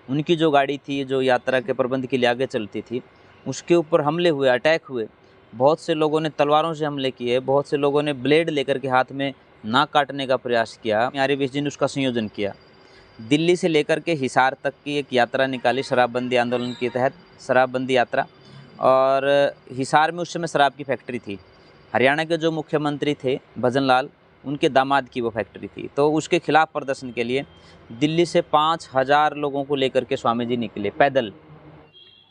उनकी जो गाड़ी थी, जो यात्रा के प्रबंध के लिए आगे चलती थी, उसके ऊपर हमले हुए, अटैक हुए। बहुत से लोगों ने तलवारों से हमले किए, बहुत से लोगों ने ब्लेड लेकर के हाथ में नाक काटने का प्रयास किया। आर्यवेश जी ने उसका संयोजन किया। दिल्ली से लेकर के हिसार तक की एक यात्रा निकाली शराबबंदी आंदोलन के तहत, शराबबंदी यात्रा। और हिसार में उस समय शराब की फैक्ट्री थी। हरियाणा के जो मुख्यमंत्री थे भजन लाल, उनके दामाद की वो फैक्ट्री थी। तो उसके खिलाफ प्रदर्शन के लिए दिल्ली से 5000 लोगों को लेकर के स्वामी जी निकले पैदल।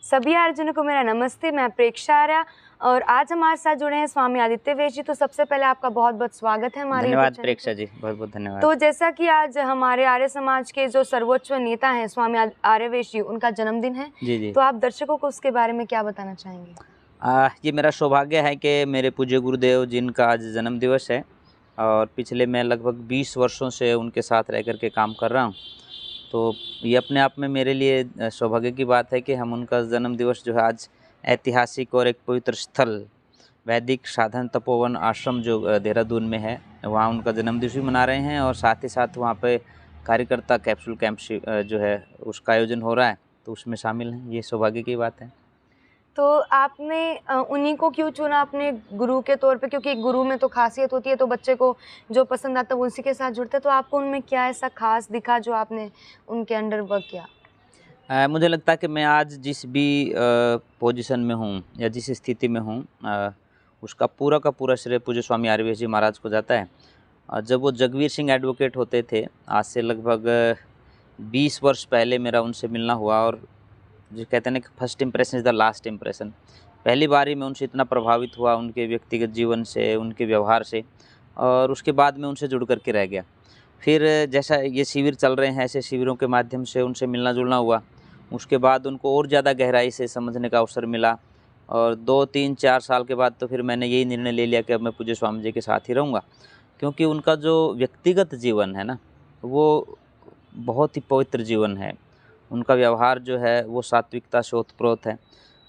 सभी आयोजनों को मेरा नमस्ते। मैं प्रेक्षा आर्या और आज हमारे साथ जुड़े हैं स्वामी आदित्य वेश जी। तो सबसे पहले आपका बहुत बहुत स्वागत है हमारे। धन्यवाद प्रेक्षा जी, बहुत बहुत धन्यवाद। तो जैसा कि आज हमारे आर्य समाज के जो सर्वोच्च नेता हैं स्वामी आर्यवेश जी, उनका जन्मदिन है। जी। तो आप दर्शकों को उसके बारे में क्या बताना चाहेंगे? ये मेरा सौभाग्य है कि मेरे पूज्य गुरुदेव जिनका आज जन्म दिवस है और पिछले मैं लगभग 20 वर्षों से उनके साथ रह कर के काम कर रहा हूँ। तो ये अपने आप में मेरे लिए सौभाग्य की बात है कि हम उनका जन्म दिवस जो है आज ऐतिहासिक और एक पवित्र स्थल वैदिक साधन तपोवन आश्रम जो देहरादून में है, वहाँ उनका जन्मदिवस भी मना रहे हैं और साथ ही साथ वहाँ पे कार्यकर्ता कैप्सूल कैंप जो है उसका आयोजन हो रहा है, तो उसमें शामिल हैं। ये सौभाग्य की बात है। तो आपने उन्हीं को क्यों चुना अपने गुरु के तौर पे? क्योंकि गुरु में तो खासियत होती है, तो बच्चे को जो पसंद आता है वो उसी के साथ जुड़ते हैं। तो आपको उनमें क्या ऐसा खास दिखा जो आपने उनके अंडर वर्क किया? मुझे लगता है कि मैं आज जिस भी पोजीशन में हूँ या जिस स्थिति में हूँ, उसका पूरा का पूरा श्रेय पूज्य स्वामी आर्यवेश जी महाराज को जाता है। जब वो जगवीर सिंह एडवोकेट होते थे, आज से लगभग 20 वर्ष पहले मेरा उनसे मिलना हुआ और जो कहते हैं ना कि first impression is the last impression. पहली बार ही मैं उनसे इतना प्रभावित हुआ, उनके व्यक्तिगत जीवन से, उनके व्यवहार से, और उसके बाद मैं उनसे जुड़ कर के रह गया। फिर जैसा ये शिविर चल रहे हैं, ऐसे शिविरों के माध्यम से उनसे मिलना जुलना हुआ। उसके बाद उनको और ज़्यादा गहराई से समझने का अवसर मिला और 2, 3, 4 साल के बाद तो फिर मैंने यही निर्णय ले लिया कि अब मैं पूज्य स्वामी जी के साथ ही रहूँगा, क्योंकि उनका जो व्यक्तिगत जीवन है ना, वो बहुत ही पवित्र जीवन है। उनका व्यवहार जो है वो सात्विकता से ओतप्रोत है।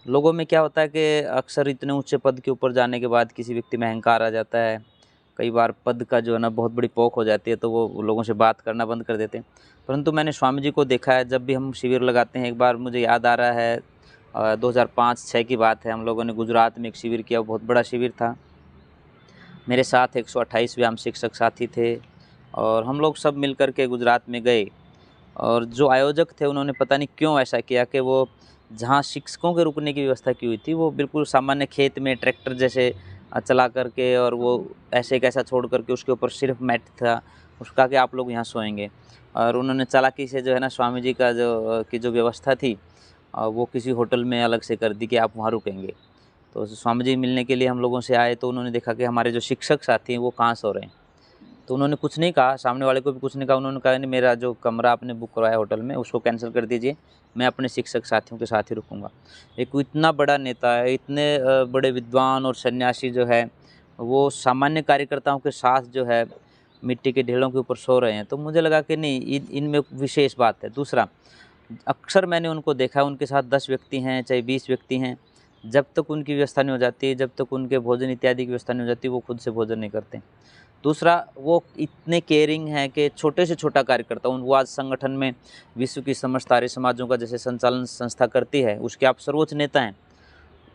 लोगों में क्या होता है कि अक्सर इतने ऊंचे पद के ऊपर जाने के बाद किसी व्यक्ति में अहंकार आ जाता है। कई बार पद का जो है ना बहुत बड़ी पौख हो जाती है, तो वो लोगों से बात करना बंद कर देते हैं। परंतु मैंने स्वामी जी को देखा है, जब भी हम शिविर लगाते हैं, एक बार मुझे याद आ रहा है 2005-06 की बात है, हम लोगों ने गुजरात में एक शिविर किया, बहुत बड़ा शिविर था। मेरे साथ 128 व्यायाम शिक्षक साथी थे और हम लोग सब मिल कर के गुजरात में गए। और जो आयोजक थे उन्होंने पता नहीं क्यों ऐसा किया कि वो जहाँ शिक्षकों के रुकने की व्यवस्था की हुई थी, वो बिल्कुल सामान्य खेत में ट्रैक्टर जैसे चला करके, और वो ऐसे कैसा छोड़ करके उसके ऊपर सिर्फ मैट था, उसका कि आप लोग यहाँ सोएंगे। और उन्होंने चालाकी से जो है ना स्वामी जी का जो व्यवस्था थी वो किसी होटल में अलग से कर दी कि आप वहाँ रुकेंगे। तो स्वामी जी मिलने के लिए हम लोगों से आए, तो उन्होंने देखा कि हमारे जो शिक्षक साथी हैं वो कहाँ सो रहे हैं। तो उन्होंने कुछ नहीं कहा, सामने वाले को भी कुछ नहीं कहा। उन्होंने कहा नहीं, मेरा जो कमरा आपने बुक करवाया होटल में उसको कैंसिल कर दीजिए, मैं अपने शिक्षक साथियों के साथ ही रुकूंगा। एक इतना बड़ा नेता है, इतने बड़े विद्वान और सन्यासी जो है वो सामान्य कार्यकर्ताओं के साथ जो है मिट्टी के ढेलों के ऊपर सो रहे हैं, तो मुझे लगा कि नहीं, इनमें विशेष बात है। दूसरा, अक्सर मैंने उनको देखा, उनके साथ 10 व्यक्ति हैं चाहे 20 व्यक्ति हैं, जब तक उनकी व्यवस्था नहीं हो जाती, जब तक उनके भोजन इत्यादि की व्यवस्था नहीं हो जाती, वो खुद से भोजन नहीं करते। दूसरा, वो इतने केयरिंग हैं कि छोटे से छोटा कार्यकर्ता, वो आज संगठन में विश्व की समस्त आर्य समाजों का जैसे संचालन संस्था करती है, उसके आप सर्वोच्च नेता हैं।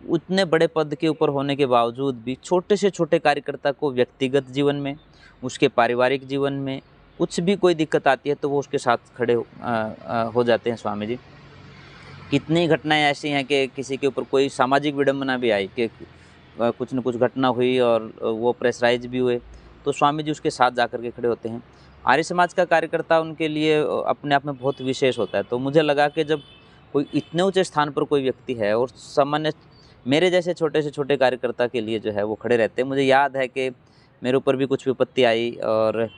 उतने बड़े पद के ऊपर होने के बावजूद भी छोटे से छोटे कार्यकर्ता को व्यक्तिगत जीवन में, उसके पारिवारिक जीवन में कुछ भी कोई दिक्कत आती है तो वो उसके साथ खड़े हो जाते हैं स्वामी जी। कितनी घटनाएं ऐसी हैं कि किसी के ऊपर कोई सामाजिक विडंबना भी आई कि कुछ न कुछ घटना हुई और वो प्रेशराइज भी हुए, तो स्वामी जी उसके साथ जाकर के खड़े होते हैं। आर्य समाज का कार्यकर्ता उनके लिए अपने आप में बहुत विशेष होता है। तो मुझे लगा कि जब कोई इतने ऊंचे स्थान पर कोई व्यक्ति है और सामान्य मेरे जैसे छोटे से छोटे कार्यकर्ता के लिए जो है वो खड़े रहते हैं। मुझे याद है कि मेरे ऊपर भी कुछ विपत्ति आई और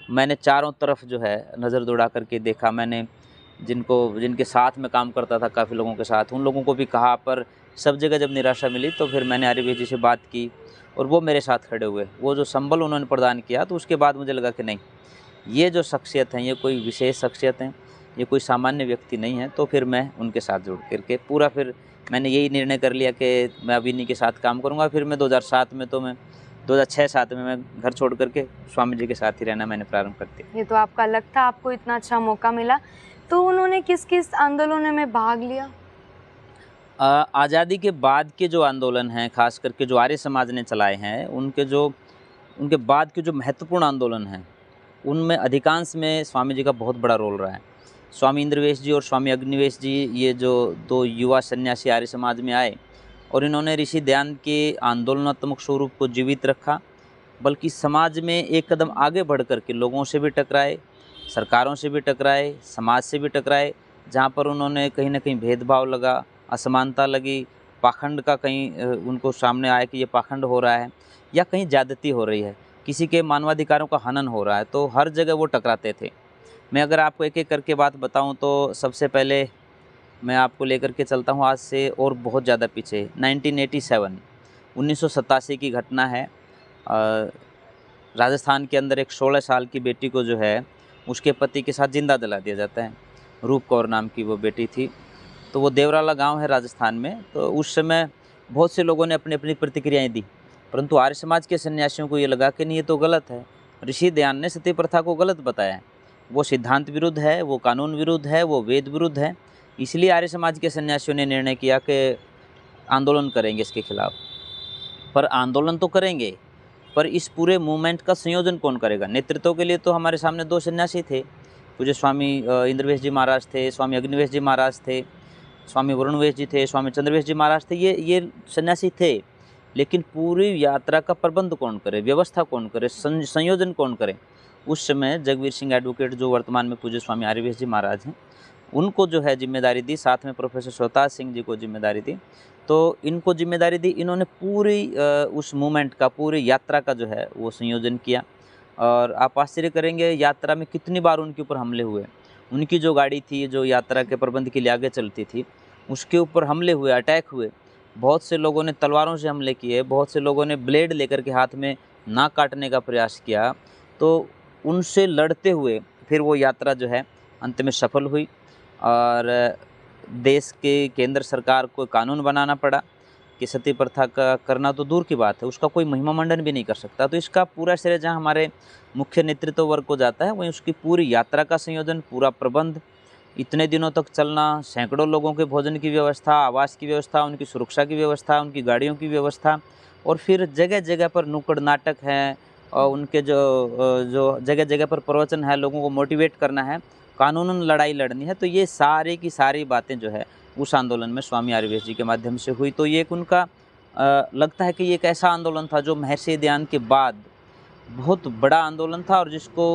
मैंने चारों तरफ जो है नज़र दौड़ा करके देखा। मैंने जिनके साथ मैं काम करता था, काफ़ी लोगों के साथ, उन लोगों को भी कहा, पर सब जगह जब निराशा मिली तो फिर मैंने आर्यवेश जी से बात की और वो मेरे साथ खड़े हुए। वो जो संबल उन्होंने प्रदान किया, तो उसके बाद मुझे लगा कि नहीं, ये जो शख्सियत हैं ये कोई विशेष शख्सियत हैं, ये कोई सामान्य व्यक्ति नहीं है। तो फिर मैं उनके साथ जुड़ करके पूरा फिर मैंने यही निर्णय कर लिया कि मैं अब इन्हीं के साथ काम करूँगा। फिर मैं 2007 में तो मैं 2006-07 में मैं घर छोड़ करके स्वामी जी के साथ ही रहना मैंने प्रारंभ कर दिया। ये तो आपका लक था, आपको इतना अच्छा मौका मिला। तो उन्होंने किस किस आंदोलनों में भाग लिया? आज़ादी के बाद के जो आंदोलन हैं, खास करके जो आर्य समाज ने चलाए हैं, उनके बाद के जो महत्वपूर्ण आंदोलन हैं, उनमें अधिकांश में स्वामी जी का बहुत बड़ा रोल रहा है। स्वामी इंद्रवेश जी और स्वामी अग्निवेश जी, ये जो दो युवा सन्यासी आर्य समाज में आए और इन्होंने ऋषि दयानंद के आंदोलनात्मक स्वरूप को जीवित रखा, बल्कि समाज में एक कदम आगे बढ़ कर के लोगों से भी टकराए, सरकारों से भी टकराए, समाज से भी टकराए। जहाँ पर उन्होंने कहीं न कहीं भेदभाव लगा, असमानता लगी, पाखंड का कहीं उनको सामने आया कि ये पाखंड हो रहा है या कहीं ज़्यादती हो रही है, किसी के मानवाधिकारों का हनन हो रहा है, तो हर जगह वो टकराते थे। मैं अगर आपको एक-एक करके बात बताऊँ तो सबसे पहले मैं आपको लेकर के चलता हूँ आज से और बहुत ज़्यादा पीछे 1987 1987 की घटना है। राजस्थान के अंदर एक 16 साल की बेटी को जो है उसके पति के साथ ज़िंदा जला दिया जाता है। रूप कौर नाम की वो बेटी थी। तो वो देवराला गांव है राजस्थान में। तो उस समय बहुत से लोगों ने अपनी अपनी प्रतिक्रियाएं दी, परंतु आर्य समाज के सन्यासियों को ये लगा कि नहीं, ये तो गलत है। ऋषि दयानंद ने सती प्रथा को गलत बताया है, वो सिद्धांत विरुद्ध है, वो कानून विरुद्ध है, वो वेद विरुद्ध है। इसलिए आर्य समाज के सन्यासियों ने निर्णय किया कि आंदोलन करेंगे इसके खिलाफ। पर आंदोलन तो करेंगे, पर इस पूरे मूवमेंट का संयोजन कौन करेगा? नेतृत्व के लिए तो हमारे सामने दो सन्यासी थे, पूज्य स्वामी इंद्रवेश जी महाराज थे, स्वामी अग्निवेश जी महाराज थे, स्वामी वरुणवेश जी थे, स्वामी चंद्रवेश जी महाराज थे। ये सन्यासी थे, लेकिन पूरी यात्रा का प्रबंध कौन करे, व्यवस्था कौन करे, संयोजन कौन करे? उस समय जगवीर सिंह एडवोकेट, जो वर्तमान में पूज्य स्वामी आर्यवेश जी महाराज हैं, उनको जो है जिम्मेदारी दी, साथ में प्रोफेसर स्वताज सिंह जी को जिम्मेदारी दी। तो इनको जिम्मेदारी दी, इन्होंने पूरी उस मूवमेंट का, पूरी यात्रा का जो है वो संयोजन किया। और आप आश्चर्य करेंगे, यात्रा में कितनी बार उनके ऊपर हमले हुए। उनकी जो गाड़ी थी, जो यात्रा के प्रबंध के लिए आगे चलती थी, उसके ऊपर हमले हुए, अटैक हुए। बहुत से लोगों ने तलवारों से हमले किए, बहुत से लोगों ने ब्लेड लेकर के हाथ में नाक काटने का प्रयास किया। तो उनसे लड़ते हुए फिर वो यात्रा जो है अंत में सफल हुई और देश के केंद्र सरकार को कानून बनाना पड़ा कि सती प्रथा का करना तो दूर की बात है, उसका कोई महिमा मंडन भी नहीं कर सकता। तो इसका पूरा श्रेय जहाँ हमारे मुख्य नेतृत्व वर्ग को जाता है, वहीं उसकी पूरी यात्रा का संयोजन, पूरा प्रबंध, इतने दिनों तक चलना, सैकड़ों लोगों के भोजन की व्यवस्था, आवास की व्यवस्था, उनकी सुरक्षा की व्यवस्था, उनकी गाड़ियों की व्यवस्था, और फिर जगह जगह पर नुक्कड़ नाटक हैं और उनके जो जगह जगह पर प्रवचन है, लोगों को मोटिवेट करना है, कानूनन लड़ाई लड़नी है। तो ये सारी की सारी बातें जो है उस आंदोलन में स्वामी आर्यवेश जी के माध्यम से हुई। तो ये एक उनका लगता है कि ये एक ऐसा आंदोलन था जो महर्षि दयानंद के बाद बहुत बड़ा आंदोलन था और जिसको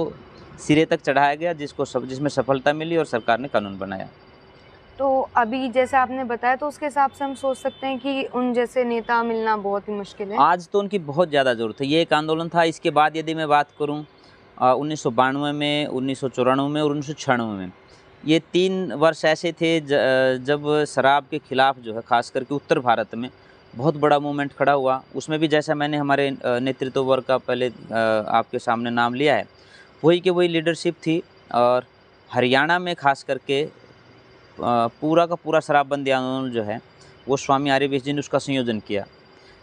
सिरे तक चढ़ाया गया, जिसमें सफलता मिली और सरकार ने कानून बनाया। तो अभी जैसे आपने बताया, तो उसके हिसाब से हम सोच सकते हैं कि उन जैसे नेता मिलना बहुत ही मुश्किल है। आज तो उनकी बहुत ज़्यादा ज़रूरत है। ये एक आंदोलन था। इसके बाद यदि मैं बात करूँ 1992 में, 1994 में और 1996 में, ये 3 वर्ष ऐसे थे जब शराब के खिलाफ जो है, खास करके उत्तर भारत में बहुत बड़ा मूवमेंट खड़ा हुआ। उसमें भी जैसा मैंने हमारे नेतृत्व वर्ग का पहले आपके सामने नाम लिया है, वही की वही लीडरशिप थी। और हरियाणा में खास करके पूरा का पूरा शराबबंदी आंदोलन जो है वो स्वामी आर्यवेश जी ने उसका संयोजन किया।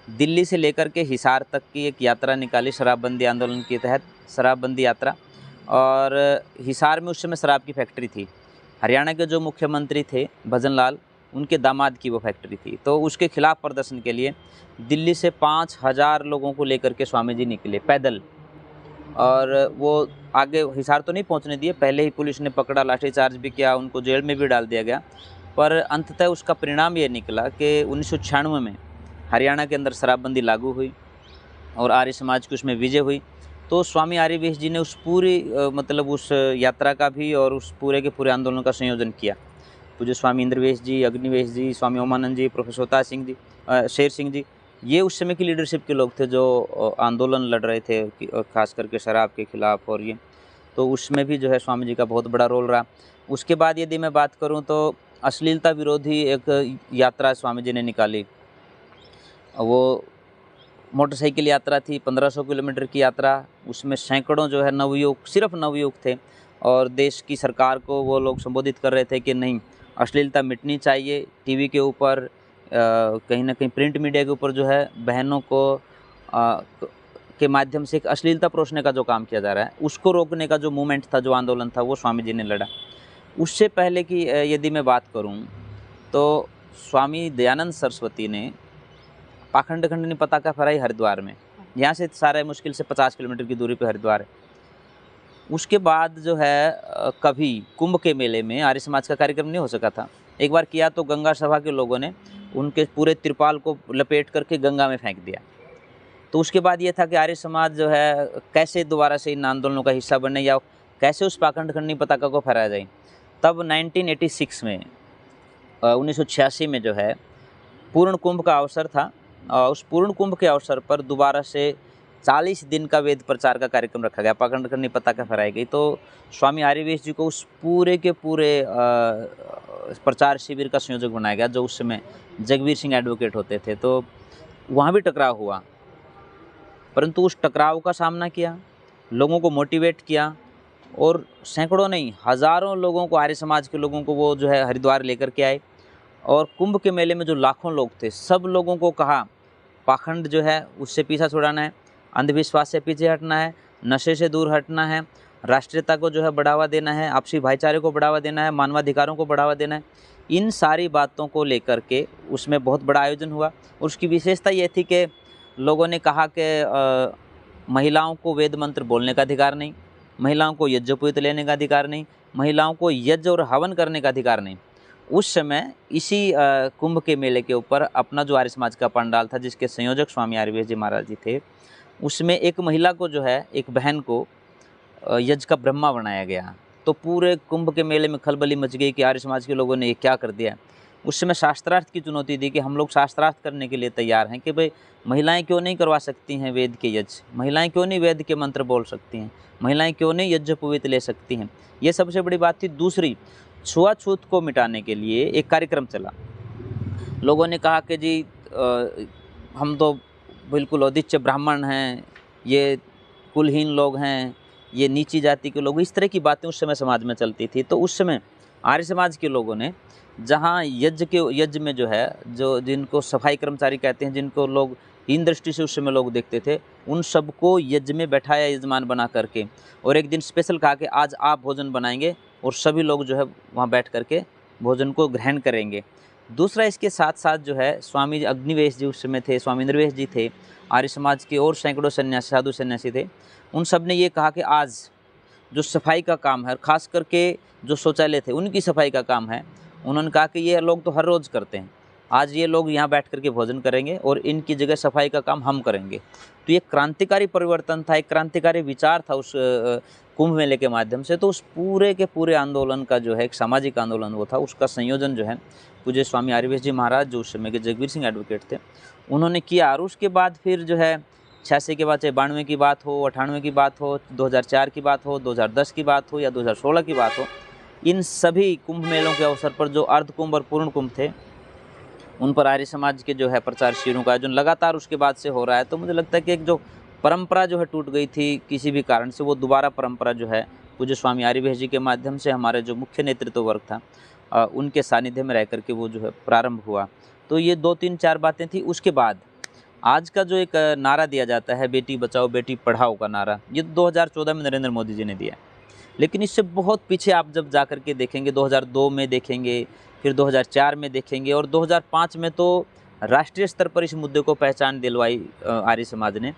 दिल्ली से लेकर के हिसार तक की एक यात्रा निकाली शराबबंदी आंदोलन के तहत, शराबबंदी यात्रा। और हिसार में उस समय शराब की फैक्ट्री थी। हरियाणा के जो मुख्यमंत्री थे भजन लाल, उनके दामाद की वो फैक्ट्री थी। तो उसके खिलाफ प्रदर्शन के लिए दिल्ली से 5000 लोगों को लेकर के स्वामी जी निकले पैदल। और वो आगे हिसार तो नहीं पहुंचने दिए, पहले ही पुलिस ने पकड़ा, लाठीचार्ज भी किया, उनको जेल में भी डाल दिया गया। पर अंततः उसका परिणाम ये निकला कि 1996 में हरियाणा के अंदर शराबबंदी लागू हुई और आर्य समाज की उसमें विजय हुई। तो स्वामी आर्यवेश जी ने उस पूरी मतलब उस यात्रा का भी और उस पूरे के पूरे आंदोलन का संयोजन किया। पूज्य स्वामी इंद्रवेश जी, अग्निवेश जी, स्वामी ओमानंद जी, प्रोफेसर स्वताज सिंह जी, शेर सिंह जी, ये उस समय की लीडरशिप के लोग थे जो आंदोलन लड़ रहे थे, खास करके शराब के खिलाफ। और ये तो उसमें भी जो है स्वामी जी का बहुत बड़ा रोल रहा। उसके बाद यदि मैं बात करूं तो अश्लीलता विरोधी एक यात्रा स्वामी जी ने निकाली। वो मोटरसाइकिल यात्रा थी, 1500 किलोमीटर की यात्रा। उसमें सैकड़ों जो है नवयुवक, सिर्फ नवयुवक थे, और देश की सरकार को वो लोग संबोधित कर रहे थे कि नहीं, अश्लीलता मिटनी चाहिए। टीवी के ऊपर, कहीं ना कहीं प्रिंट मीडिया के ऊपर जो है बहनों को के माध्यम से एक अश्लीलता परोसने का जो काम किया जा रहा है, उसको रोकने का जो मूवमेंट था, जो आंदोलन था, वो स्वामी जी ने लड़ा। उससे पहले की यदि मैं बात करूं तो स्वामी दयानंद सरस्वती ने पाखंड खंडनी पताका फहराई हरिद्वार में। यहाँ से सारे मुश्किल से 50 किलोमीटर की दूरी पे हरिद्वार है। उसके बाद जो है कभी कुंभ के मेले में आर्य समाज का कार्यक्रम नहीं हो सका था। एक बार किया तो गंगा सभा के लोगों ने उनके पूरे त्रिपाल को लपेट करके गंगा में फेंक दिया। तो उसके बाद ये था कि आर्य समाज जो है कैसे दोबारा से इन आंदोलनों का हिस्सा बने या कैसे उस पाखंड खंडनी पताका को फहराया जाए। तब 1986 में 1986 में जो है पूर्ण कुंभ का अवसर था। उस पूर्ण कुंभ के अवसर पर दोबारा से 40 दिन का वेद प्रचार का कार्यक्रम रखा गया, पाखंड खंडनी पताका फहराई गई। तो स्वामी आर्यवेश जी को उस पूरे के पूरे प्रचार शिविर का संयोजक बनाया गया, जो उस समय जगवीर सिंह एडवोकेट होते थे। तो वहाँ भी टकराव हुआ, परंतु उस टकराव का सामना किया, लोगों को मोटिवेट किया और सैकड़ों नहीं हज़ारों लोगों को, आर्य समाज के लोगों को वो जो है हरिद्वार लेकर के आए। और कुंभ के मेले में जो लाखों लोग थे, सब लोगों को कहा पाखंड जो है उससे पीछा छुड़ाना है, अंधविश्वास से पीछे हटना है, नशे से दूर हटना है, राष्ट्रीयता को जो है बढ़ावा देना है, आपसी भाईचारे को बढ़ावा देना है, मानवाधिकारों को बढ़ावा देना है। इन सारी बातों को लेकर के उसमें बहुत बड़ा आयोजन हुआ। और उसकी विशेषता ये थी कि लोगों ने कहा कि महिलाओं को वेद मंत्र बोलने का अधिकार नहीं, महिलाओं को यज्ञोपवीत लेने का अधिकार नहीं, महिलाओं को यज्ञ और हवन करने का अधिकार नहीं। उस समय इसी कुंभ के मेले के ऊपर अपना जो आर्य समाज का पंडाल था, जिसके संयोजक स्वामी आर्यवेश जी महाराज जी थे, उसमें एक महिला को जो है, एक बहन को यज्ञ का ब्रह्मा बनाया गया। तो पूरे कुंभ के मेले में खलबली मच गई कि आर्य समाज के लोगों ने ये क्या कर दिया। उस समय शास्त्रार्थ की चुनौती दी कि हम लोग शास्त्रार्थ करने के लिए तैयार हैं कि भाई महिलाएं क्यों नहीं करवा सकती हैं वेद के यज्ञ, महिलाएं क्यों नहीं वेद के मंत्र बोल सकती हैं, महिलाएं क्यों नहीं यज्ञोपवीत ले सकती हैं। ये सबसे बड़ी बात थी। दूसरी, छुआछूत को मिटाने के लिए एक कार्यक्रम चला। लोगों ने कहा कि जी हम तो बिल्कुल औदिच्य ब्राह्मण हैं, ये कुलहीन लोग हैं, ये नीची जाति के लोग, इस तरह की बातें उस समय समाज में चलती थी। तो उस समय आर्य समाज के लोगों ने, जहाँ यज्ञ में जो है, जो जिनको सफाई कर्मचारी कहते हैं, जिनको लोग हीन दृष्टि से उस समय लोग देखते थे, उन सबको यज्ञ में बैठाया यजमान बना करके, और एक दिन स्पेशल कहा कि आज आप भोजन बनाएंगे और सभी लोग जो है वहाँ बैठ करके भोजन को ग्रहण करेंगे। दूसरा, इसके साथ साथ जो है स्वामी अग्निवेश जी उस समय थे, स्वामी इंद्रवेश जी थे, आर्य समाज के और सैकड़ों सन्यासी, साधु सन्यासी थे। उन सब ने ये कहा कि आज जो सफाई का काम है, खास करके जो शौचालय थे उनकी सफाई का काम है, उन्होंने कहा कि ये लोग तो हर रोज़ करते हैं, आज ये लोग यहाँ बैठ करके भोजन करेंगे और इनकी जगह सफाई का काम हम करेंगे। तो ये क्रांतिकारी परिवर्तन था, एक क्रांतिकारी विचार था उस कुंभ मेले के माध्यम से। तो उस पूरे के पूरे आंदोलन का जो है एक सामाजिक आंदोलन वो था, उसका संयोजन जो है पूज्य स्वामी आर्यवेश जी महाराज, जो उस समय के जगवीर सिंह एडवोकेट थे, उन्होंने किया। और उसके बाद फिर जो है 86 के बाद, चाहे 92 की बात हो, 98 की बात हो, 2004 की बात हो, 2010 की बात हो या 2016 की बात हो, इन सभी कुंभ मेलों के अवसर पर जो अर्ध कुंभ और पूर्ण कुंभ थे, उन पर आर्य समाज के जो है प्रचार शिविरों का आयोजन लगातार उसके बाद से हो रहा है। तो मुझे लगता है कि एक जो परंपरा जो है टूट गई थी किसी भी कारण से, वो दोबारा परंपरा जो है पूज्य स्वामी आर्यवेश जी के माध्यम से हमारे जो मुख्य नेतृत्व वर्ग था उनके सानिध्य में रह करके वो जो है प्रारंभ हुआ। तो ये 2-3-4 बातें थी। उसके बाद आज का जो एक नारा दिया जाता है, बेटी बचाओ बेटी पढ़ाओ का नारा, ये 2014 में नरेंद्र मोदी जी ने दिया। लेकिन इससे बहुत पीछे आप जब जा करके देखेंगे, 2002 में देखेंगे, फिर 2004 में देखेंगे, और 2005 में तो राष्ट्रीय स्तर पर इस मुद्दे को पहचान दिलवाई आर्य समाज ने।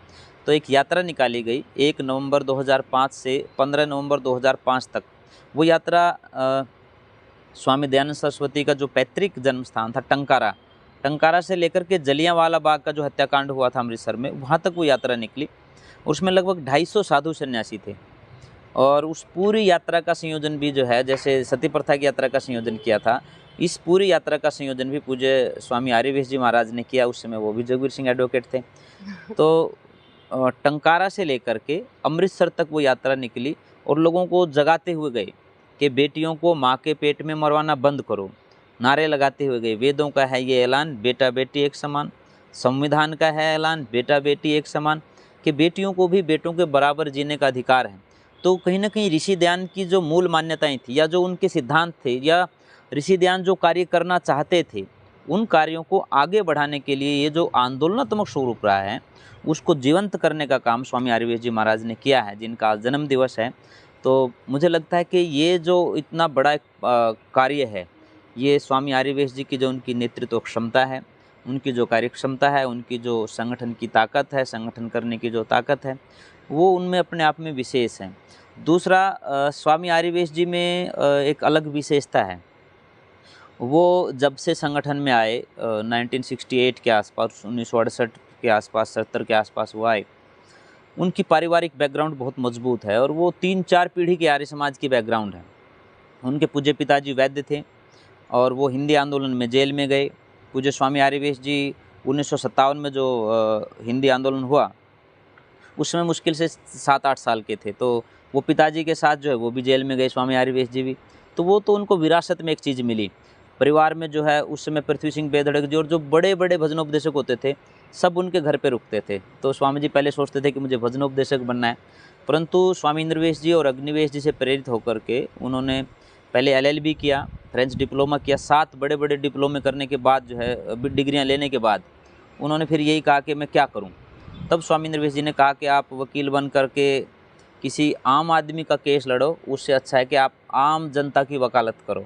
तो एक यात्रा निकाली गई 1 नवंबर 2005 से 15 नवंबर 2005 तक। वो यात्रा स्वामी दयानंद सरस्वती का जो पैतृक जन्म स्थान था टंकारा से लेकर के जलियांवाला बाग का जो हत्याकांड हुआ था अमृतसर में, वहाँ तक वो यात्रा निकली। उसमें लगभग 250 साधु सन्यासी थे। और उस पूरी यात्रा का संयोजन भी जो है, जैसे सती प्रथा की यात्रा का संयोजन किया था, इस पूरी यात्रा का संयोजन भी पूज्य स्वामी आर्यवेश जी महाराज ने किया। उस समय वो भी जगवीर सिंह एडवोकेट थे। तो टंकारा से लेकर के अमृतसर तक वो यात्रा निकली और लोगों को जगाते हुए गए कि बेटियों को माँ के पेट में मरवाना बंद करो। नारे लगाते हुए गए, वेदों का है ये ऐलान, बेटा बेटी एक समान, संविधान का है ऐलान, बेटा बेटी एक समान, कि बेटियों को भी बेटों के बराबर जीने का अधिकार है। तो कहीं ना कहीं ऋषि ध्यान की जो मूल मान्यताएं थी या जो उनके सिद्धांत थे या ऋषि ध्यान जो कार्य करना चाहते थे, उन कार्यों को आगे बढ़ाने के लिए ये जो आंदोलनात्मक स्वरूप रहा है उसको जीवंत करने का काम स्वामी आर्यवेश जी महाराज ने किया है, जिनका जन्म दिवस है तो मुझे लगता है कि ये जो इतना बड़ा एक कार्य है, ये स्वामी आर्यवेश जी की जो उनकी नेतृत्व क्षमता है, उनकी जो कार्य क्षमता है, उनकी जो संगठन की ताकत है, संगठन करने की जो ताकत है, वो उनमें अपने आप में विशेष है। दूसरा स्वामी आर्यवेश जी में एक अलग विशेषता है। वो जब से संगठन में आए 1968 के आसपास, 1968 के आसपास, 70 के आसपास वो आए, उनकी पारिवारिक बैकग्राउंड बहुत मजबूत है और वो 3-4 पीढ़ी के आर्य समाज की बैकग्राउंड है। उनके पूज्य पिताजी वैद्य थे और वो हिंदी आंदोलन में जेल में गए। पूज्य स्वामी आर्यवेश जी 1957 में जो हिंदी आंदोलन हुआ, उसमें मुश्किल से 7-8 साल के थे, तो वो पिताजी के साथ जो है वो भी जेल में गए, स्वामी आर्यवेश जी भी। तो वो तो उनको विरासत में एक चीज़ मिली। परिवार में जो है उस समय पृथ्वी सिंह बेधड़क जी और जो बड़े-बड़े भजनोपदेशक होते थे, सब उनके घर पे रुकते थे। तो स्वामी जी पहले सोचते थे कि मुझे भजनोपदेशक बनना है, परंतु स्वामी इंद्रवेश जी और अग्निवेश जी से प्रेरित होकर के उन्होंने पहले एलएलबी किया, फ्रेंच डिप्लोमा किया, 7 बड़े-बड़े डिप्लोमे करने के बाद जो है डिग्रियाँ लेने के बाद उन्होंने फिर यही कहा कि मैं क्या करूँ? तब स्वामी इंद्रवेश जी ने कहा कि आप वकील बन करके किसी आम आदमी का केस लड़ो, उससे अच्छा है कि आप आम जनता की वकालत करो।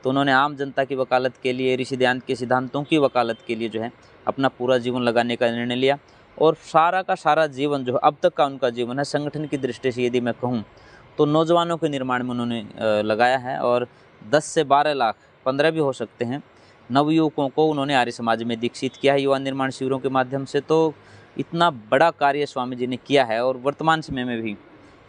तो उन्होंने आम जनता की वकालत के लिए, ऋषि दयानंद के सिद्धांतों की वकालत के लिए जो है अपना पूरा जीवन लगाने का निर्णय लिया और सारा का सारा जीवन जो है अब तक का उनका जीवन है, संगठन की दृष्टि से यदि मैं कहूँ तो नौजवानों के निर्माण में उन्होंने लगाया है और 10 से 12 लाख, 15 भी हो सकते हैं, नवयुवकों को उन्होंने आर्य समाज में दीक्षित किया है युवा निर्माण शिविरों के माध्यम से। तो इतना बड़ा कार्य स्वामी जी ने किया है और वर्तमान समय में भी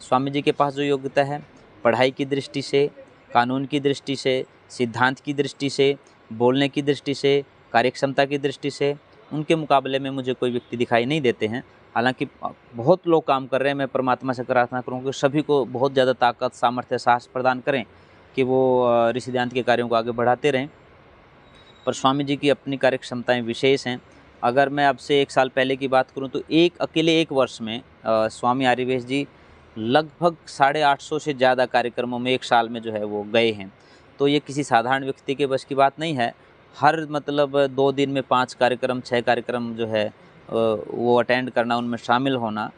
स्वामी जी के पास जो योग्यता है, पढ़ाई की दृष्टि से, कानून की दृष्टि से, सिद्धांत की दृष्टि से, बोलने की दृष्टि से, कार्यक्षमता की दृष्टि से, उनके मुकाबले में मुझे कोई व्यक्ति दिखाई नहीं देते हैं। हालांकि बहुत लोग काम कर रहे हैं, मैं परमात्मा से प्रार्थना करूँगा कि सभी को बहुत ज़्यादा ताकत, सामर्थ्य, साहस प्रदान करें कि वो ऋषि दयानंद के कार्यों को आगे बढ़ाते रहें। पर स्वामी जी की अपनी कार्यक्षमताएँ विशेष हैं। अगर मैं अब से 1 साल पहले की बात करूँ तो अकेले 1 वर्ष में स्वामी आर्यवेश जी लगभग 850 से ज़्यादा कार्यक्रमों में 1 साल में जो है वो गए हैं। तो ये किसी साधारण व्यक्ति के बस की बात नहीं है। हर मतलब 2 दिन में 5 कार्यक्रम, 6 कार्यक्रम जो है वो अटेंड करना, उनमें शामिल होना,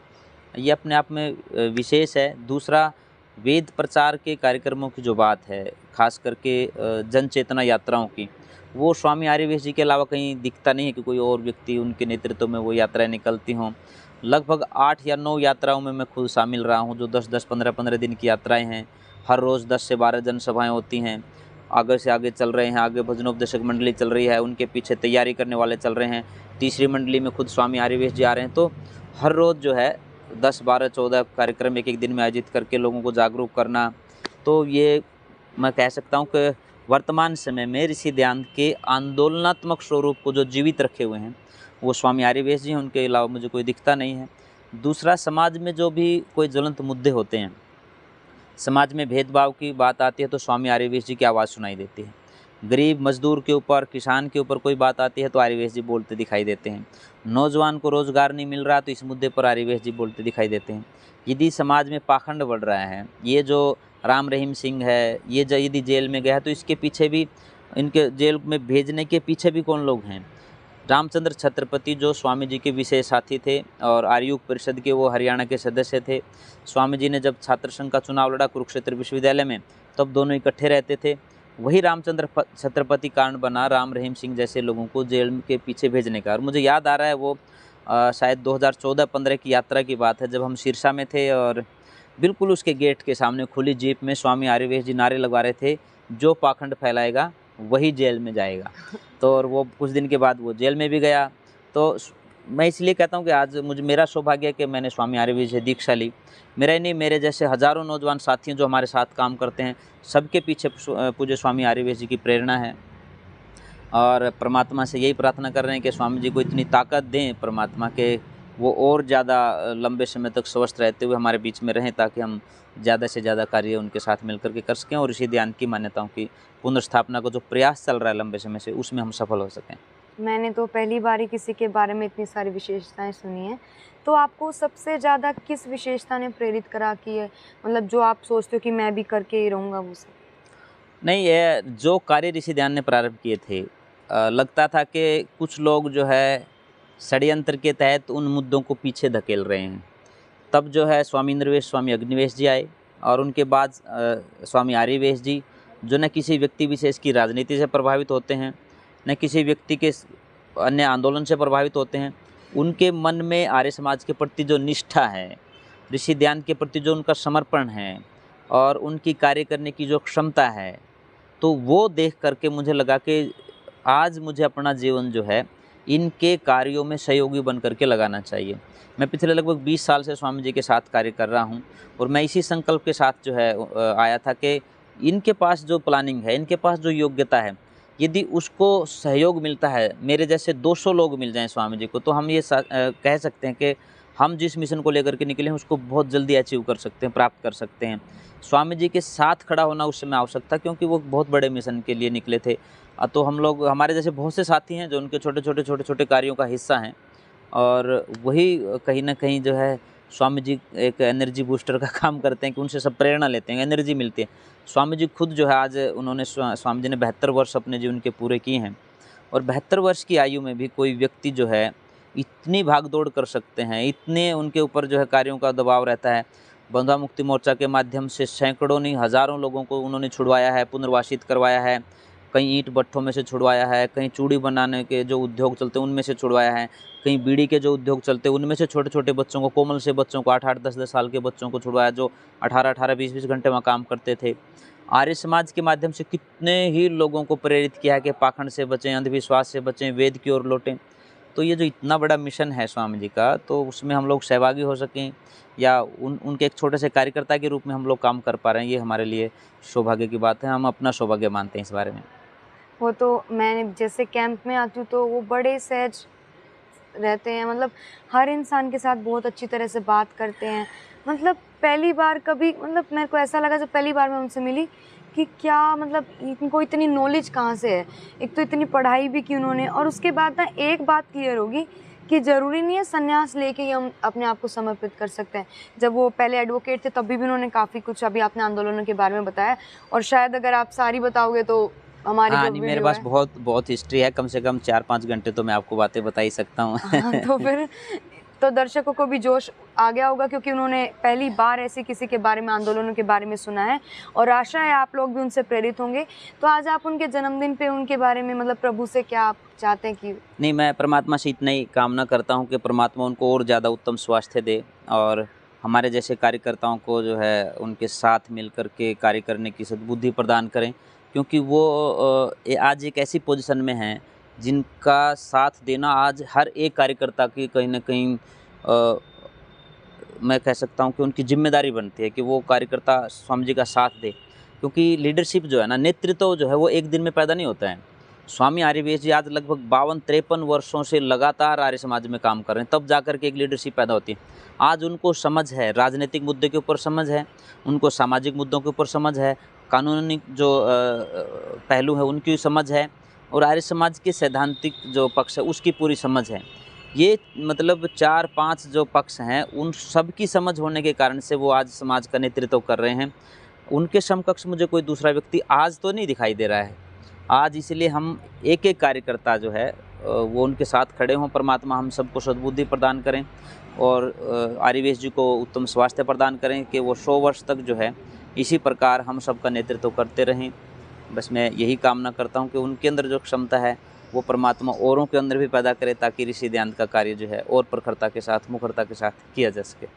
ये अपने आप में विशेष है। दूसरा, वेद प्रचार के कार्यक्रमों की जो बात है, ख़ास करके जन चेतना यात्राओं की, वो स्वामी आर्यवेश जी के अलावा कहीं दिखता नहीं है कि कोई और व्यक्ति उनके नेतृत्व में वो यात्राएं निकलती हों। लगभग 8 या 9 यात्राओं में मैं खुद शामिल रहा हूँ, जो 10-10, 15-15 दिन की यात्राएं हैं। हर रोज़ 10 से 12 जनसभाएं होती हैं। आगे से आगे चल रहे हैं, आगे भजनोपदेशक मंडली चल रही है, उनके पीछे तैयारी करने वाले चल रहे हैं। तीसरी मंडली में खुद स्वामी आर्यवेश जी आ रहे हैं। तो हर रोज़ जो है 10, 12, 14 कार्यक्रम एक-एक दिन में आयोजित करके लोगों को जागरूक करना। तो ये मैं कह सकता हूँ कि वर्तमान समय में ऋषि दयानंद के आंदोलनात्मक स्वरूप को जो जीवित रखे हुए हैं, वो स्वामी आर्यवेश जी हैं, उनके अलावा मुझे कोई दिखता नहीं है। दूसरा, समाज में जो भी कोई ज्वलंत मुद्दे होते हैं, समाज में भेदभाव की बात आती है तो स्वामी आर्यवेश जी की आवाज़ सुनाई देती है। गरीब मजदूर के ऊपर, किसान के ऊपर कोई बात आती है तो आर्यवेश जी बोलते दिखाई देते हैं। नौजवान को रोज़गार नहीं मिल रहा तो इस मुद्दे पर आर्यवेश जी बोलते दिखाई देते हैं। यदि समाज में पाखंड बढ़ रहा है, ये जो राम रहीम सिंह है, ये यदि जेल में गया है तो इसके पीछे भी, इनके जेल में भेजने के पीछे भी कौन लोग हैं? रामचंद्र छत्रपति जो स्वामी जी के विशेष साथी थे और आर्युग परिषद के वो हरियाणा के सदस्य थे। स्वामी जी ने जब छात्र संघ का चुनाव लड़ा कुरुक्षेत्र विश्वविद्यालय में, तब दोनों इकट्ठे रहते थे। वही रामचंद्र छत्रपति कारण बना राम रहीम सिंह जैसे लोगों को जेल के पीछे भेजने का। और मुझे याद आ रहा है वो शायद 2014-15 की यात्रा की बात है, जब हम सिरसा में थे और बिल्कुल उसके गेट के सामने खुली जीप में स्वामी आर्यवेश जी नारे लगवा रहे थे, जो पाखंड फैलाएगा वही जेल में जाएगा। तो और वो कुछ दिन के बाद वो जेल में भी गया। तो मैं इसलिए कहता हूँ कि आज मेरा सौभाग्य है कि मैंने स्वामी आर्यवेश से दीक्षा ली। मेरा ही नहीं, मेरे जैसे हज़ारों नौजवान साथी जो हमारे साथ काम करते हैं, सबके पीछे पूज्य स्वामी आर्यवेश जी की प्रेरणा है। और परमात्मा से यही प्रार्थना कर रहे हैं कि स्वामी जी को इतनी ताकत दें परमात्मा के, वो और ज़्यादा लंबे समय तक स्वस्थ रहते हुए हमारे बीच में रहें, ताकि हम ज़्यादा से ज़्यादा कार्य उनके साथ मिलकर के कर सकें और ऋषि दयानंद की मान्यताओं की पुनर्स्थापना को जो प्रयास चल रहा है लंबे समय से, उसमें हम सफल हो सकें। मैंने तो पहली बार ही किसी के बारे में इतनी सारी विशेषताएं सुनी हैं। तो आपको सबसे ज़्यादा किस विशेषता ने प्रेरित करा कि ये मतलब जो आप सोचते हो कि मैं भी करके ही रहूँगा वो सब? नहीं, ये जो कार्य ऋषि दयानंद ने प्रारंभ किए थे, लगता था कि कुछ लोग जो है षड्यंत्र के तहत उन मुद्दों को पीछे धकेल रहे हैं। तब जो है स्वामी इंद्रवेश, स्वामी अग्निवेश जी आए, और उनके बाद स्वामी आर्यवेश जी, जो न किसी व्यक्ति विशेष की राजनीति से प्रभावित होते हैं, न किसी व्यक्ति के अन्य आंदोलन से प्रभावित होते हैं। उनके मन में आर्य समाज के प्रति जो निष्ठा है, ऋषि ध्यान के प्रति जो उनका समर्पण है और उनकी कार्य करने की जो क्षमता है, तो वो देख करके मुझे लगा कि आज मुझे अपना जीवन जो है इनके कार्यों में सहयोगी बन करके लगाना चाहिए। मैं पिछले लगभग 20 साल से स्वामी जी के साथ कार्य कर रहा हूँ और मैं इसी संकल्प के साथ जो है आया था कि इनके पास जो प्लानिंग है, इनके पास जो योग्यता है, यदि उसको सहयोग मिलता है, मेरे जैसे 200 लोग मिल जाएं स्वामी जी को, तो हम ये कह सकते हैं कि हम जिस मिशन को लेकर के निकले हैं उसको बहुत जल्दी अचीव कर सकते हैं, प्राप्त कर सकते हैं। स्वामी जी के साथ खड़ा होना उस समय आवश्यक था, क्योंकि वो बहुत बड़े मिशन के लिए निकले थे। तो हम लोग, हमारे जैसे बहुत से साथी हैं जो उनके छोटे-छोटे कार्यों का हिस्सा हैं, और वही कहीं न कहीं जो है स्वामी जी एक एनर्जी बूस्टर का काम करते हैं कि उनसे सब प्रेरणा लेते हैं, एनर्जी मिलती है। स्वामी जी खुद जो है आज उन्होंने स्वामी जी ने 72 वर्ष अपने जीवन के पूरे किए हैं, और 72 वर्ष की आयु में भी कोई व्यक्ति जो है इतनी भाग-दौड़ कर सकते हैं, इतने उनके ऊपर जो है कार्यों का दबाव रहता है। बंधुआ मुक्ति मोर्चा के माध्यम से सैकड़ों नहीं हज़ारों लोगों को उन्होंने छुड़वाया है, पुनर्वासित करवाया है, कहीं ईंट भट्ठों में से छुड़वाया है, कहीं चूड़ी बनाने के जो उद्योग चलते हैं उनमें से छुड़वाया है, कहीं बीड़ी के जो उद्योग चलते हैं उनमें से छोटे-छोटे बच्चों को, कोमल से बच्चों को, 8-8, 10-10 साल के बच्चों को छुड़वाया, जो 18-18, 20-20 घंटे वहाँ काम करते थे। आर्य समाज के माध्यम से कितने ही लोगों को प्रेरित किया है कि पाखंड से बचें, अंधविश्वास से बचें, वेद की ओर लौटें। तो ये जो इतना बड़ा मिशन है स्वामी जी का, तो उसमें हम लोग सहभागी हो सकें या उनके एक छोटे से कार्यकर्ता के रूप में हम लोग काम कर पा रहे हैं, ये हमारे लिए सौभाग्य की बात है। हम अपना सौभाग्य मानते हैं इस बारे में। वो तो मैंने जैसे कैंप में आती हूँ तो वो बड़े सहज रहते हैं, मतलब हर इंसान के साथ बहुत अच्छी तरह से बात करते हैं। मतलब पहली बार कभी, मतलब मेरे को ऐसा लगा जब पहली बार मैं उनसे मिली कि क्या, मतलब इनको इतनी नॉलेज कहाँ से है। एक तो इतनी पढ़ाई भी की उन्होंने, और उसके बाद ना एक बात क्लियर होगी कि ज़रूरी नहीं है संन्यास लेके ही हम अपने आप को समर्पित कर सकते हैं। जब वो पहले एडवोकेट थे तब भी उन्होंने काफ़ी कुछ अभी आपने आंदोलनों के बारे में बताया, और शायद अगर आप सारी बताओगे तो हमारी हाँ, जो नहीं, मेरे वीडियो पास है बहुत हिस्ट्री है, कम से कम 4-5 घंटे तो मैं आपको बातें बता ही सकता हूँ। हाँ, तो फिर तो दर्शकों को भी जोश आ गया होगा, क्योंकि उन्होंने पहली बार ऐसे किसी के बारे में, आंदोलनों के बारे में सुना है, और आशा है आप लोग भी उनसे प्रेरित होंगे। तो आज आप उनके जन्मदिन पे उनके बारे में, मतलब प्रभु से क्या आप चाहते हैं कि? नहीं, मैं परमात्मा से इतना ही कामना करता हूँ कि परमात्मा उनको और ज़्यादा उत्तम स्वास्थ्य दे, और हमारे जैसे कार्यकर्ताओं को जो है उनके साथ मिल कर के कार्य करने की सद्बुद्धि प्रदान करें, क्योंकि वो आज एक ऐसी पोजीशन में हैं जिनका साथ देना आज हर एक कार्यकर्ता की कहीं न कहीं मैं कह सकता हूँ कि उनकी ज़िम्मेदारी बनती है कि वो कार्यकर्ता स्वामी जी का साथ दे। क्योंकि लीडरशिप जो है ना, नेतृत्व जो है वो एक दिन में पैदा नहीं होता है। स्वामी आर्यवेश जी आज लगभग 52-53 वर्षों से लगातार आर्य समाज में काम कर रहे हैं, तब जाकर के एक लीडरशिप पैदा होती है। आज उनको समझ है, राजनीतिक मुद्दे के ऊपर समझ है, उनको सामाजिक मुद्दों के ऊपर समझ है, कानूनी जो पहलू है उनकी समझ है, और आर्य समाज के सैद्धांतिक जो पक्ष है उसकी पूरी समझ है। ये मतलब 4-5 जो पक्ष हैं उन सब की समझ होने के कारण से वो आज समाज का नेतृत्व कर रहे हैं। उनके समकक्ष मुझे कोई दूसरा व्यक्ति आज तो नहीं दिखाई दे रहा है। आज इसलिए हम एक-एक कार्यकर्ता जो है वो उनके साथ खड़े हों। परमात्मा हम सबको सद्बुद्धि प्रदान करें, और आर्यवेश जी को उत्तम स्वास्थ्य प्रदान करें कि वो 100 वर्ष तक जो है इसी प्रकार हम सबका नेतृत्व करते रहें। बस मैं यही कामना करता हूँ कि उनके अंदर जो क्षमता है वो परमात्मा औरों के अंदर भी पैदा करे, ताकि ऋषि ध्यान का कार्य जो है और प्रखरता के साथ, मुखरता के साथ किया जा सके।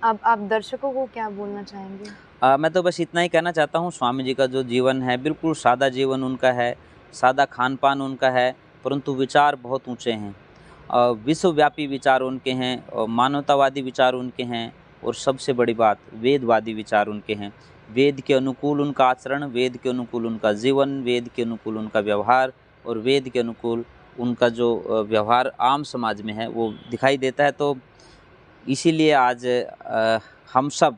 अब आप दर्शकों को क्या बोलना चाहेंगे? मैं तो बस इतना ही कहना चाहता हूँ, स्वामी जी का जो जीवन है बिल्कुल सादा जीवन उनका है, सादा खान-पान उनका है, परंतु विचार बहुत ऊँचे हैं। विश्वव्यापी विचार उनके हैं, और मानवतावादी विचार उनके हैं, और सबसे बड़ी बात वेदवादी विचार उनके हैं। वेद के अनुकूल उनका आचरण, वेद के अनुकूल उनका जीवन, वेद के अनुकूल उनका व्यवहार, और वेद के अनुकूल उनका जो व्यवहार आम समाज में है वो दिखाई देता है। तो इसीलिए आज हम सब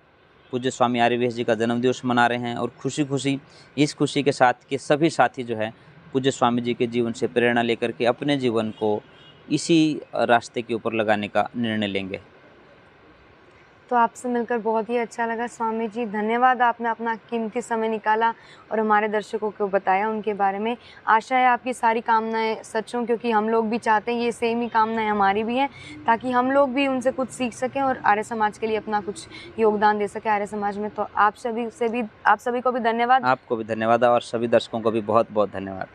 पूज्य स्वामी आर्यवेश जी का जन्मदिवस मना रहे हैं, और खुशी-खुशी इस खुशी के साथ के सभी साथी जो है पूज्य स्वामी जी के जीवन से प्रेरणा लेकर के अपने जीवन को इसी रास्ते के ऊपर लगाने का निर्णय लेंगे। तो आपसे मिलकर बहुत ही अच्छा लगा स्वामी जी। धन्यवाद, आपने अपना कीमती समय निकाला और हमारे दर्शकों को बताया उनके बारे में। आशा है आपकी सारी कामनाएं सच हों, क्योंकि हम लोग भी चाहते हैं, ये सेम ही कामनाएं हमारी भी हैं, ताकि हम लोग भी उनसे कुछ सीख सकें और आर्य समाज के लिए अपना कुछ योगदान दे सकें आर्य समाज में। तो आप सभी को भी धन्यवाद। आपको भी धन्यवाद और सभी दर्शकों को भी बहुत बहुत धन्यवाद।